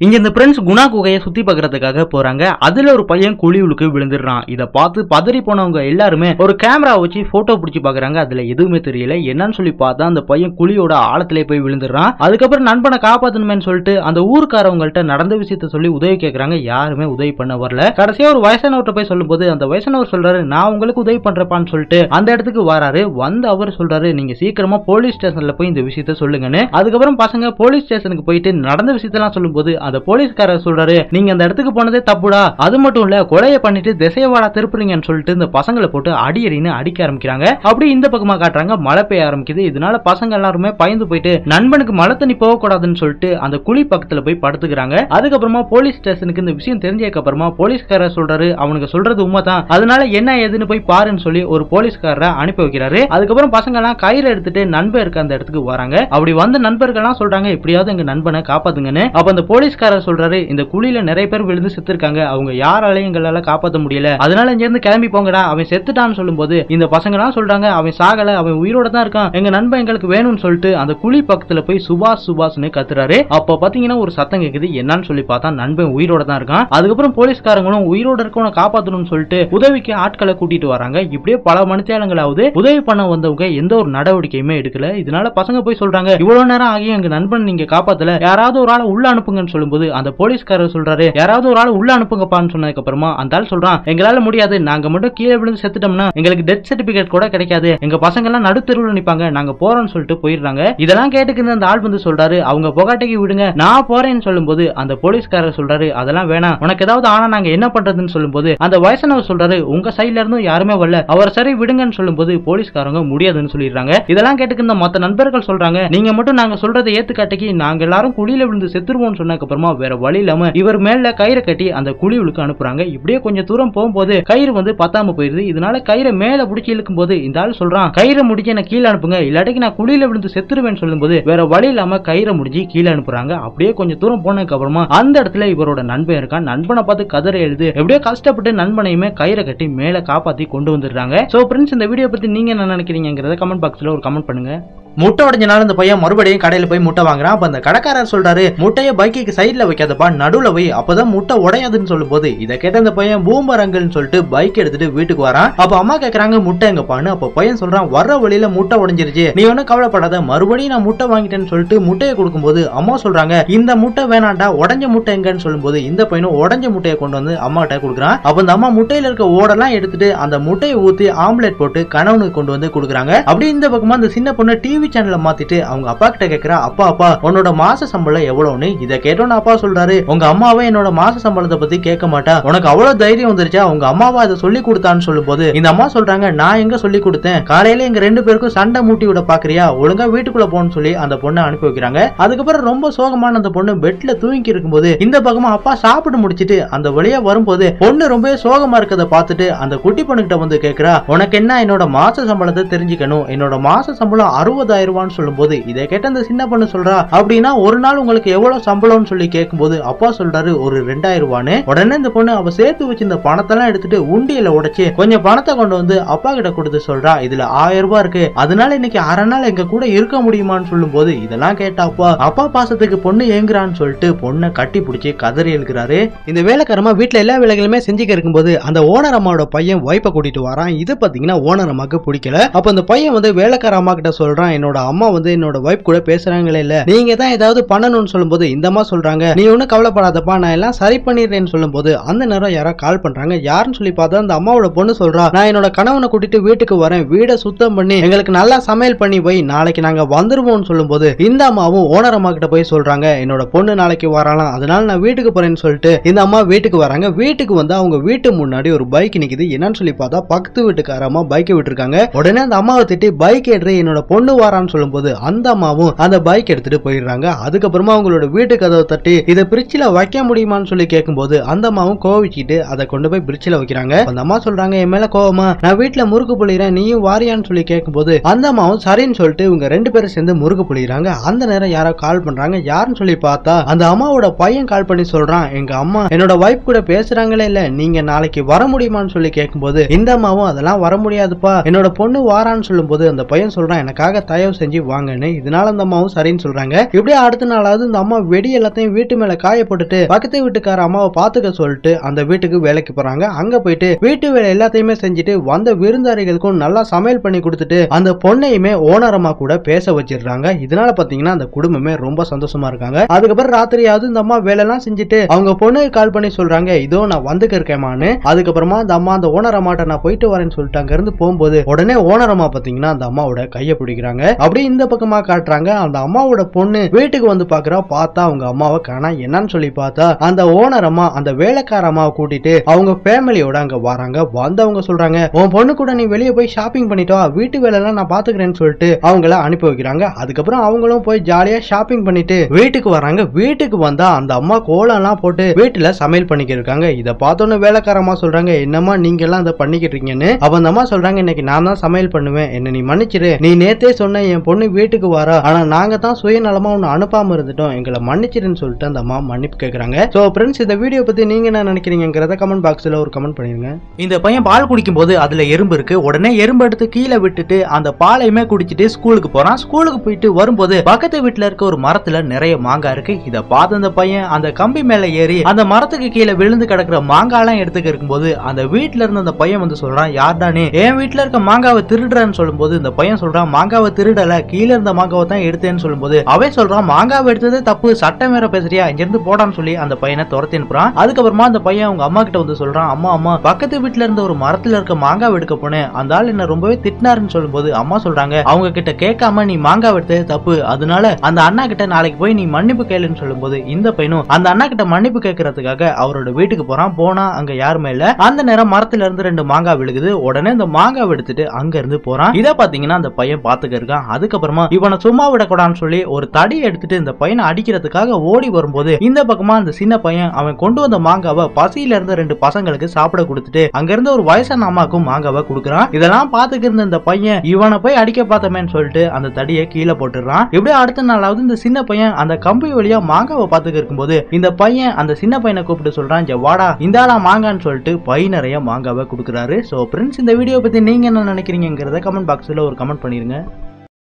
இங்க இந்த பிரெண்ட்ஸ் குணா குகையை சுத்தி பார்க்கறதுக்காக போறாங்க. அதுல ஒரு பையன் குழிவுளுக்கு விழுந்துடுறான். இத பார்த்து பதறி போனவங்க எல்லாருமே ஒரு கேமரா வச்சு போட்டோ பிடிச்சி பாக்குறாங்க. அதுல எதுவுமே தெரியல. என்னன்னு சொல்லி பார்த்தா அந்த பையன் குழியோட ஆழத்திலே போய் விழுந்துடுறான். அதுக்கப்புறம் நண்பனை காப்பாத்தணுமே சொல்லிட்டு அந்த ஊருக்காரவங்கள்ட்ட நடந்த விஷயத்த சொல்லி உதவி கேட்கறாங்க. யாருமே உதவி பண்ண வரல. கடைசியா ஒரு வயசானவர்கிட்ட போய் சொல்லும் போது அந்த வயசானவர் சொல்றாரு, நான் உங்களுக்கு உதவி பண்றப்பான்னு சொல்லிட்டு அந்த இடத்துக்கு வராரு. வந்து அவர் சொல்றாரு, நீங்க சீக்கிரமா போலீஸ் ஸ்டேஷன்ல போய் இந்த விஷயத்த சொல்லுங்கன்னு. அதுக்கப்புறம் பசங்க போலீஸ் ஸ்டேஷனுக்கு போயிட்டு நடந்த விஷயத்தெல்லாம் சொல்லும் போது அந்த போலீஸ்காரர் சொல்றாரு, நீங்க அந்த இடத்துக்கு போனதே தப்புடா, அது மட்டும் இல்ல கொலையை பண்ணிட்டு திசையவாடா திருப்புறீங்கன்னு சொல்லிட்டு இந்த பசங்களை போட்டு அடியடின்னு அடிக்க ஆரம்பிக்கிறாங்க. அப்படி இந்த பக்கமா காட்டுறாங்க, மழை பெய்ய ஆரம்பிக்குது. இதனால பசங்க எல்லாருமே பயந்து போயிட்டு நண்பனுக்கு மழை தண்ணி போக கூடாதுன்னு சொல்லிட்டு அந்த குழி பக்கத்துல போய் படுத்துக்கிறாங்க. அதுக்கப்புறமா போலீஸ் ஸ்டேஷனுக்கு இந்த விஷயம் தெரிஞ்சதுக்கு அப்புறமா போலீஸ்காரர் சொல்றாரு, அவனுக்கு சொல்றது உண்மைதான், அதனால என்ன ஏதுன்னு போய் பாருன்னு சொல்லி ஒரு போலீஸ்காரரை அனுப்பி வைக்கிறாரு. அதுக்கப்புறம் பசங்க எல்லாம் கயிறு எடுத்துட்டு நண்பர் இருக்க அந்த இடத்துக்கு வராங்க. அப்படி வந்த நண்பர்கள் எல்லாம் சொல்றாங்க, எப்படியாவது எங்க நண்பனை காப்பாத்துங்கன்னு. அப்ப அந்த போலீஸ்காரர் சொல்றாரு, இந்த குழியில நிறைய பேர் விழுந்து செத்து இருக்காங்க, அவங்க யாராலையும் எங்களால காப்பாற்ற முடியல, அதனால இங்க இருந்து கிளம்பி போங்கடா, அவன் செத்துட்டான்னு சொல்லும் போது இந்த பசங்க எல்லாம் சொல்றாங்க, அவன் சாகல, அவன் உயிரோட தான் இருக்கான், எங்க நண்பன் எங்களுக்கு வேணும்னு சொல்லிட்டு அந்த குழி பக்கத்துல போய் சுபாஷ் சுபாஷ்னு கத்துறாரு. அப்ப பாத்தீங்கன்னா ஒரு சத்தம் கேக்குது. என்னன்னு சொல்லி பார்த்தா நண்பன் உயிரோட தான் இருக்கான். அதுக்கப்புறம் போலீஸ்காரங்களும் உயிரோட இருக்கவனை காப்பாற்றணும்னு சொல்லிட்டு உதவிக்கு ஆட்களை கூட்டிட்டு வராங்க. இப்படியே பல மணித்தியாலங்களாவது உதவி பண்ண வந்தவங்க எந்த ஒரு நடவடிக்கையுமே எடுக்கல. இதனால பசங்க போய் சொல்றாங்க, இவ்வளவு நேரம் ஆகி எங்க நண்பன் நீங்க காப்பாத்தல, யாராவது ஒரு ஆளை உள்ள அனுப்புங்கன்னு சொல்லும்போது அந்த போலீஸ்காரர் சொல்றாரு, யாராவது ஒரு ஆள் உள்ள அனுப்புங்கப்பான்னு சொன்னதுக்கு அப்புறமா அந்த ஆள் சொல்றான், எங்களால முடியாது, நாங்க மட்டும் கீழே விழுந்து செத்துட்டோம்னா எங்களுக்கு டெத் சர்டிபிகேட் கூட கிடைக்காது, எங்க பசங்க எல்லாம் நடுத்தெருவில் நிப்பாங்க, நாங்க போறோம்னு சொல்லிட்டு போயிடுறாங்க. இதெல்லாம் கேட்டுக்கிட்டு அந்த ஆள் வந்து சொல்றாரு, அவங்க புகாட்டைக்கு விடுங்க, நான் போறேன்னு சொல்லும்போது அந்த போலீஸ்காரர் சொல்றாரு, அதெல்லாம் வேணாம், உனக்கு ஏதாவது ஆனா நாங்க என்ன பண்றதுன்னு சொல்லும்போது அந்த வயசானவர் சொல்றாரு, உங்க சைட்ல இருந்தும் யாருமே வரல, அவர் சரி விடுங்கன்னு சொல்லும்போது போலீஸ்காரங்க முடியாதுன்னு சொல்லிடுறாங்க. இதெல்லாம் கேட்டுக்கிட்டு மத்த நண்பர்கள் சொல்றாங்க, நீங்க மட்டும் நாங்க சொல்றதை ஏத்துக்காட்டிக்கு நாங்க எல்லாரும் குழியில விழுந்து செத்துருவோம்னு சொன்னதுக்கு அப்புறமா வேற வழி இல்லாம இவர் மேல கயிறை கட்டி அந்த குழிவுளுக்கு அனுப்புறாங்க. இப்படியே கொஞ்சம் தூரம் போகும்போது கயிறு வந்து பத்தாம போயிருது. இதனால கயிறை மேல பிடிச்சி இழுக்கும் போது இந்த ஆள் சொல்றான், கயிறை முடிஞ்சு என்ன கீழே அனுப்புங்க, இல்லாட்டி நான் குழியில விழுந்து செத்துருவேன்னு சொல்லும் போது வேற வழி இல்லாம கயிறை முடிஞ்சு கீழே அனுப்புறாங்க. அப்படியே கொஞ்சம் தூரம் போனதுக்கு அப்புறமா அந்த இடத்துல இவரோட நண்பன் இருக்கான். நண்பனை பார்த்து கதற எழுது, எப்படியோ கஷ்டப்பட்டு நண்பனையுமே கயிறை கட்டி மேல காப்பாத்தி கொண்டு வந்துடுறாங்க. சோ ஃப்ரெண்ட்ஸ், இந்த வீடியோ பத்தி நீங்க என்ன நினைக்கிறீங்கிறத கமெண்ட் பாக்ஸ்ல ஒரு கமெண்ட் பண்ணுங்க. முட்டை உடஞ்சனால இந்த பையன் மறுபடியும் கடையில போய் முட்டை வாங்குறான். அப்ப அந்த கடைக்காரர் சொல்றாரு, முட்டையை பைக்கு சைட்ல வைக்காதப்பா, நடுவுல வை, அப்பதான் முட்டை உடையாதுன்னு சொல்லும் போது இதை கேட்ட அந்த பையன் பூமரங்கல்னு சொல்லிட்டு பைக் எடுத்துட்டு வீட்டுக்கு வரான். அப்ப அம்மா கேக்குறாங்க, முட்டை எங்கப்பான்னு. அப்ப பையன் சொல்றான், வர்ற வழியில முட்டை உடஞ்சிருச்சு, நீ ஒன்னும் கவலைப்படாத, மறுபடியும் நான் முட்டை வாங்கிட்டேன்னு சொல்லிட்டு முட்டையை கொடுக்கும்போது அம்மா சொல்றாங்க, இந்த முட்டை வேணாண்டா, உடஞ்ச முட்டை எங்கன்னு சொல்லும் போது இந்த பையனும் உடஞ்ச முட்டையை கொண்டு வந்து அம்மா கிட்ட கொடுக்குறான். அப்ப அந்த அம்மா முட்டையில இருக்க ஓடெல்லாம் எடுத்துட்டு அந்த முட்டையை ஊத்தி ஆம்லெட் போட்டு கணவனுக்கு கொண்டு வந்து கொடுக்குறாங்க. அப்படி இந்த பக்கமா அந்த சின்ன பொண்ணு டிவி சேனல்ல மாத்திட்டு அவங்க அப்பா கிட்ட கேக்குறா, அப்பா உன்னோட மாச சம்பளம் எவ்வளவுன்னு. இதை கேட்டோன்னு அப்பா சொல்றாரு, உங்க அம்மாவே என்னோட மாச சம்பளத்தை பத்தி கேட்க மாட்டா, உனக்கு அவ்வளவு தைரியம் வந்துருச்சா, உங்க அம்மாவா அதை சொல்லி கொடுத்தான்னு சொல்லும் போது இந்த அம்மா சொல்றாங்க, நான் எங்க சொல்லி கொடுத்தேன், காலையில எங்க ரெண்டு பேருக்கும் சண்டை மூட்டி விட பாக்குறியா, ஒழுங்கா வீட்டுக்குள்ள போன்னு சொல்லி அந்த பொண்ணை அனுப்பி வைக்கிறாங்க. அதுக்கப்புறம் ரொம்ப சோகமான அந்த பொண்ணு பெட்ல தூங்கி இருக்கும்போது இந்த பக்கமா அப்பா சாப்பிட்டு முடிச்சிட்டு அந்த வழியா வரும்போது பொண்ணு ரொம்ப சோகமா இருக்கதை பார்த்துட்டு அந்த குட்டி பொண்ணுகிட்ட வந்து கேக்குறா, உனக்கு என்ன என்னோட மாச சம்பளத்தை தெரிஞ்சுக்கணும், என்னோட மாச சம்பளம் 60,000 ரூபான்னு சொல்லும்போது இதை கேட்ட அந்த சின்ன பொண்ணு சொல்றா, அப்படின்னா ஒரு நாள் உங்களுக்கு எவ்வளவு சம்பளம்னு சொல்லி கேட்கும்போது அப்பா சொல்றாரு, ஒரு 2,000 ரூபான்னு. உடனே இந்த பொண்ணு அவ சேர்த்து வச்சு இந்த பணத்தெல்லாம் எடுத்துட்டு உண்டியில உடைச்சு கொஞ்சம் பணத்தை கொண்டு வந்து அப்பா கிட்ட கொடுத்து சொல்றா, இதுல 1000 ரூபாய் இருக்கு, அதனால இன்னைக்கு அரை நாள் எங்க கூட இருக்க முடியுமான்னு சொல்லும் போது இதெல்லாம் கேட்ட அப்பா பாசத்துக்கு பொண்ணு ஏங்குறான்னு சொல்லிட்டு பொண்ணை கட்டி பிடிச்சி கதறி எழுக்கிறாரு. இந்த வேலைக்காரமா வீட்டுல எல்லா வேலைகளுமே செஞ்சுக்க இருக்கும்போது அந்த ஓனர் அம்மாவோட பையன் வைப்பை கூட்டிட்டு வரான். இது பாத்தீங்கன்னா ஓனர் அம்மாக்கு பிடிக்கல. அப்ப அந்த பையன் வந்து வேலைக்கார அம்மா கிட்ட சொல்றான், என்னோட அம்மா வந்து என்னோட வைப் கூட பேசுறாங்களே இல்ல, நீங்க தான் ஏதாவது பண்ணணும்னு சொல்லும்போது இந்த அம்மா சொல்றாங்க, நீ ஒன்னும் கவலைப்படாதப்பா, நான் எல்லாம் சரி பண்ணிடுறேன்னு சொல்லும்போது அந்த நேரம் யாரோ கால் பண்றாங்க. யாருன்னு சொல்லி பார்த்தா அந்த அம்மாவோட பொண்ணு சொல்றா, நான் என்னோட கணவனை கூட்டிட்டு வீட்டுக்கு வரேன், வீடை சுத்தம் பண்ணி எங்களுக்கு நல்லா சமையல் பண்ணி வை, நாளைக்கு நாங்க வந்துருவோம்னு சொல்லும்போது இந்த அம்மாவும் ஓனர் அம்மா கிட்ட போய் சொல்றாங்க, என்னோட பொண்ணு நாளைக்கு வரலாம், அதனால நான் வீட்டுக்கு போறேன்னு சொல்லிட்டு இந்த அம்மா வீட்டுக்கு வராங்க. வீட்டுக்கு வந்து அவங்க வீட்டு முன்னாடி ஒரு பைக் நிக்குது. என்னன்னு சொல்லி பார்த்தா பக்கத்து வீட்டுக்காரமா பைக்கை விட்டுருக்காங்க. உடனே அந்த அம்மாவை திட்டி, பைக் எடுத்து என்னோட பொண்ணு வரான்னு சொல்லும்போது அந்த அம்மாவும் அந்த பைக் எடுத்துட்டு போயிடுறாங்க. அதுக்கப்புறமா அவங்களோட வீட்டு கதவை தட்டி இதை பிரிட்ஜில வைக்க முடியுமான்னு சொல்லி கேட்கும்போது அந்த அம்மாவும் கோவிச்சிட்டு அதை கொண்டு போய் பிரிட்ஜில வைக்கிறாங்க. அந்த அம்மா சொல்றாங்க, என் மேல கோவமா, நான் வீட்டுல முறுக்கு புளிறேன், நீயும் வாரியான்னு சொல்லி கேட்கும்போது அந்த அம்மாவும் சரின்னு சொல்லிட்டு இவங்க ரெண்டு பேரும் சேர்ந்து முறுக்கு புளிறாங்க. அந்த நேரம் யாரோ கால் பண்றாங்க. யாருன்னு சொல்லி பார்த்தா அந்த அம்மாவோட பையன் கால் பண்ணி சொல்றான், எங்க அம்மா என்னோட வைஃப் கூட பேசுறாங்களே இல்ல, நீங்க நாளைக்கு வர முடியுமான்னு சொல்லி கேட்கும்போது இந்த அம்மாவும் அதெல்லாம் வர முடியாதுப்பா, என்னோட பொண்ணு வாரான்னு சொல்லும் போது அந்த பையன் சொல்றான், எனக்காக தயவு செஞ்சு வாங்கன்னு. இதனால அந்த அம்மாவும் சரின்னு சொல்றாங்க. இப்படியே அடுத்த நாளாவது இந்த அம்மா வெடி எல்லாத்தையும் வீட்டு மேல காய போட்டுட்டு பக்கத்து வீட்டுக்கார அம்மாவை பாத்துக்க சொல்லிட்டு அந்த வீட்டுக்கு வேலைக்கு போறாங்க. அங்க போயிட்டு வீட்டு வேலை எல்லாத்தையுமே செஞ்சுட்டு வந்த விருந்தாளிகளுக்கும் நல்லா சமையல் பண்ணி கொடுத்துட்டு அந்த பொண்ணையுமே ஓனரமா கூட பேச வச்சிடுறாங்க. இதனால பாத்தீங்கன்னா அந்த குடும்பமே ரொம்ப சந்தோஷமா இருக்காங்க. அதுக்கப்புறம் ராத்திரியாவது இந்த அம்மா வேலை எல்லாம் செஞ்சுட்டு அவங்க பொண்ணுக்கு கால் பண்ணி சொல்றாங்க, இதோ நான் வந்துக்க இருக்கேமான்னு. அதுக்கப்புறமா அந்த அம்மா அந்த ஓனர் அம்மாட்ட நான் போயிட்டு வரேன்னு சொல்லிட்டு அங்க இருந்து போகும்போது உடனே ஓனர் அம்மா பாத்தீங்கன்னா அந்த அம்மாவோட கையை பிடிக்கிறாங்க. அப்படி இந்த பக்கமா காட்டுறாங்க. அந்த அம்மாவோட பொண்ணு வீட்டுக்கு வந்து பாக்குறா. பார்த்தா அவங்க அம்மாவை காணா. என்னன்னு சொல்லி பார்த்தா அந்த ஓனர் அம்மா அந்த வேலைக்கார அம்மாவை கூட்டிட்டு அவங்க ஃபேமிலியோட அங்க வராங்க. வந்தவங்க சொல்றாங்க, உன் பொண்ணு கூட நீ வெளியே போய் ஷாப்பிங் பண்ணிட்டோ, வீட்டு வேலை எல்லாம் நான் பாத்துக்கிறேன்னு சொல்லிட்டு அவங்கள அனுப்பி வைக்கிறாங்க. அதுக்கப்புறம் அவங்களும் போய் ஜாலியா ஷாப்பிங் பண்ணிட்டு வீட்டுக்கு வராங்க. வீட்டுக்கு வந்தா அந்த அம்மா கோலம் எல்லாம் போட்டு வீட்டுல சமையல் பண்ணிக்கிட்டு இருக்காங்க. இத பார்த்தோன்னு வேலைக்கார அம்மா சொல்றாங்க, என்னம்மா நீங்க எல்லாம் அதை பண்ணிக்கிட்டு இருக்கீங்கன்னு. அப்ப அந்த அம்மா சொல்றாங்க, இன்னைக்கு நான் தான் சமையல் பண்ணுவேன், என்ன நீ மன்னிச்சிரு. நீ நேத்தே சொன்ன என் பொண்ணு வீட்டுக்கு வரா, ஆனா நாங்க தான் சுயநலமா உன்னை அனுப்பாம இருந்துட்டோம், எங்களை மன்னிச்சிருன்னு சொல்லிட்டு அந்த அம்மா மன்னிப்பு கேக்குறாங்க. சோ ஃப்ரெண்ட்ஸ், இந்த வீடியோ பத்தி நீங்க என்ன நினைக்கிறீங்கிறத கமெண்ட் பாக்ஸ்ல ஒரு கமெண்ட் பண்ணிருங்க. இந்த பையன் பால் குடிக்கும் போது அதுல எறும்பு இருக்கு. உடனே எறும்பு எடுத்து கீழே விட்டுட்டு அந்த பாலையுமே குடிச்சிட்டு ஸ்கூலுக்கு போறான். ஸ்கூலுக்கு போயிட்டு வரும்போது பக்கத்து வீட்டுல இருக்க ஒரு மரத்துல நிறைய மாங்காய் இருக்கு. இத பார்த்து அந்த பையன் அந்த கம்பி மேல ஏறி அந்த மரத்துக்கு கீழே விழுந்து கிடக்குற மாங்காய் எல்லாம் எடுத்துக்க இருக்கும்போது அந்த வீட்டுல இருந்து அந்த பையன் வந்து சொல்றான், யார்டானே என் வீட்டுல இருக்க மாங்காவை திருடுறன்னு சொல்லும்போது இந்த பையன் சொல்றான், மாங்காவை திருடல, கீழே இருந்த மாங்காவை தான் எடுத்தேன்னு சொல்லும்போது அவன் சொல்றான், மாங்காவை எடுத்தது தப்பு, சட்டம் வேற பேசுறியா, இங்க இருந்து போடான்னு சொல்லி அந்த பையனை துரத்தி அனுப்புறான். அதுக்கப்புறமா அந்த பையன் அவங்க அம்மா கிட்ட வந்து சொல்றான், அம்மா அம்மா பக்கத்து வீட்டுல இருந்த ஒரு மரத்துல இருக்க மாங்காய் எடுக்க போனேன், அந்த ஆள் என்ன ரொம்பவே திட்டினாருன்னு சொல்லும்போது அம்மா சொல்றாங்க, அவங்க கிட்ட கேட்காம நீ மாங்காய் எடுத்தது தப்பு, அதனால அந்த அண்ணா கிட்ட நாளைக்கு போய் நீ மன்னிப்பு கேளுன்னு சொல்லும்போது இந்த பையனும் அந்த அண்ணா கிட்ட மன்னிப்பு கேட்கறதுக்காக அவரோட வீட்டுக்கு போறான். போனா அங்க யாருமே இல்ல. அந்த நேரம் மரத்துல இருந்து 2 மாங்காய் விழுகுது. உடனே இந்த மாங்காய் எடுத்துட்டு அங்க இருந்து போறான். இத பாத்தீங்கன்னா அந்த பையன் பாத்துக்க இருக்கான். அதுக்கப்புறமா இவனை சும்மா விடக்கூடாதுன்னு சொல்லி ஒரு தடி எடுத்துட்டு இந்த பையனை அடிக்கிறதுக்காக ஓடி வரும்போது இந்த பக்கமா அந்த சின்ன பையன் அவன் கொண்டு வந்த மாங்காவை பசியில இருந்த 2 பசங்களுக்கு சாப்பிட கொடுத்துட்டு அங்க இருந்து ஒரு வயசான அம்மாக்கும் மாங்காவை கொடுக்குறான். இதெல்லாம் பாத்துக்க இருந்த இந்த பையன் இவனை போய் அடிக்க பார்த்தமேன்னு சொல்லிட்டு அந்த தடியை கீழே போட்டுறான். இப்படியே அடுத்த நாளாவது இந்த சின்ன பையன் அந்த கம்பி வழியா மாங்காவை பாத்துக்க இருக்கும்போது இந்த பையன் அந்த சின்ன பையனை கூப்பிட்டு சொல்றான், வாடா இந்தாடா மாங்கான்னு சொல்லிட்டு பை நிறைய மாங்காவை கொடுக்குறாரு. சோ ஃப்ரெண்ட்ஸ், இந்த வீடியோ பத்தி நீங்க என்ன நினைக்கிறீங்கிறத கமெண்ட் பாக்ஸ்ல ஒரு கமெண்ட் பண்ணிருங்க.